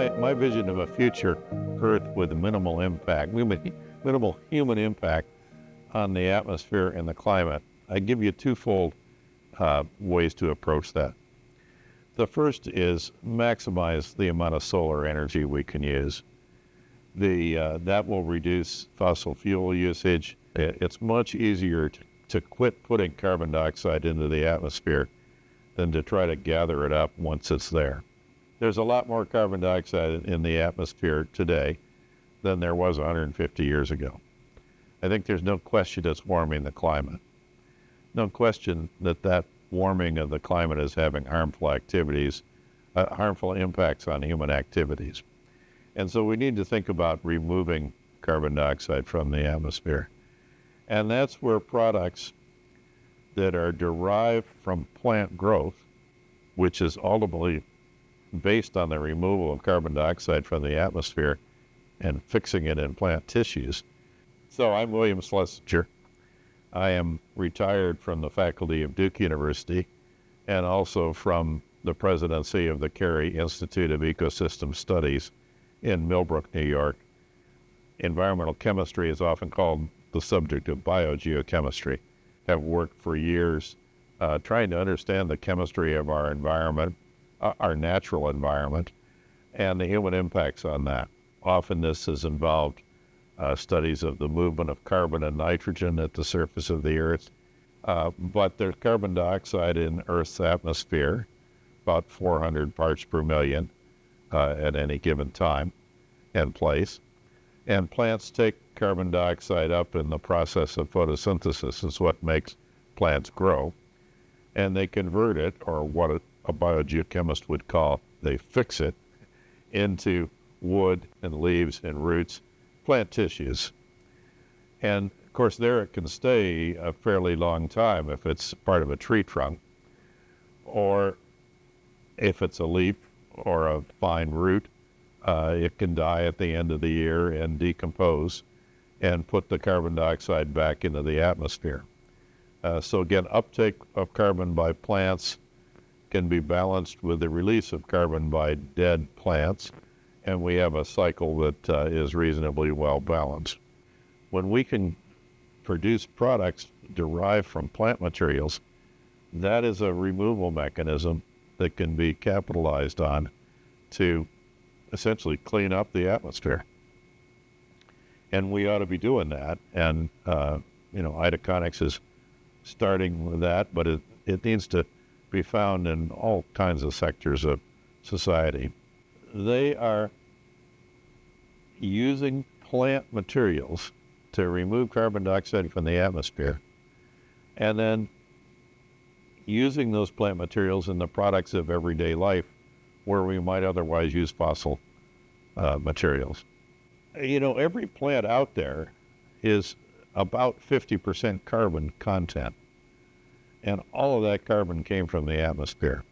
My vision of a future Earth with minimal impact, minimal human impact on the atmosphere and the climate, I give you twofold ways to approach that. The first is maximize the amount of solar energy we can use. That will reduce fossil fuel usage. It's much easier to quit putting carbon dioxide into the atmosphere than to try to gather it up once it's there. There's a lot more carbon dioxide in the atmosphere today than there was 150 years ago. I think there's no question it's warming the climate. No question that warming of the climate is having harmful impacts on human activities. And so we need to think about removing carbon dioxide from the atmosphere. And that's where products that are derived from plant growth, which is ultimately based on the removal of carbon dioxide from the atmosphere and fixing it in plant tissues. So I'm William Schlesinger. I am retired from the faculty of Duke University and also from the presidency of the Carey Institute of Ecosystem Studies in Millbrook, New York. Environmental chemistry is often called the subject of biogeochemistry. I've worked for years trying to understand the chemistry of our environment, our natural environment, and the human impacts on that. Often this has involved studies of the movement of carbon and nitrogen at the surface of the Earth. But there's carbon dioxide in Earth's atmosphere, about 400 parts per million at any given time and place. And plants take carbon dioxide up in the process of photosynthesis. Is what makes plants grow. And they convert it, or what a biogeochemist would call, they fix it, into wood and leaves and roots, plant tissues. And of course there it can stay a fairly long time if it's part of a tree trunk, or if it's a leaf or a fine root, it can die at the end of the year and decompose and put the carbon dioxide back into the atmosphere. So again, uptake of carbon by plants can be balanced with the release of carbon by dead plants, and we have a cycle that is reasonably well balanced. When we can produce products derived from plant materials, that is a removal mechanism that can be capitalized on to essentially clean up the atmosphere. And we ought to be doing that. And, Itaconix is starting with that, but it needs to be found in all kinds of sectors of society. They are using plant materials to remove carbon dioxide from the atmosphere, and then using those plant materials in the products of everyday life where we might otherwise use fossil materials. Every plant out there is about 50% carbon content, and all of that carbon came from the atmosphere.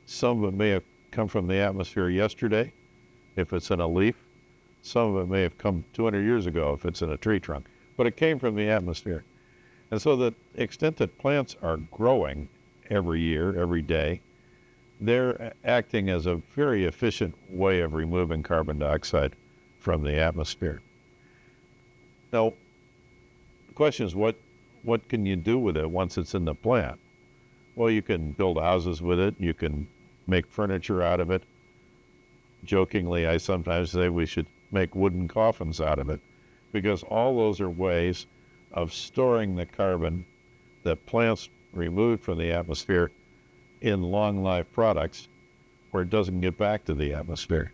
Some of it may have come from the atmosphere yesterday, if it's in a leaf. Some of it may have come 200 years ago if it's in a tree trunk, but it came from the atmosphere. And so the extent that plants are growing every year, every day, they're acting as a very efficient way of removing carbon dioxide from the atmosphere. Now, the question is, what can you do with it once it's in the plant? Well, you can build houses with it. You can make furniture out of it. Jokingly, I sometimes say we should make wooden coffins out of it, because all those are ways of storing the carbon that plants removed from the atmosphere in long-life products where it doesn't get back to the atmosphere.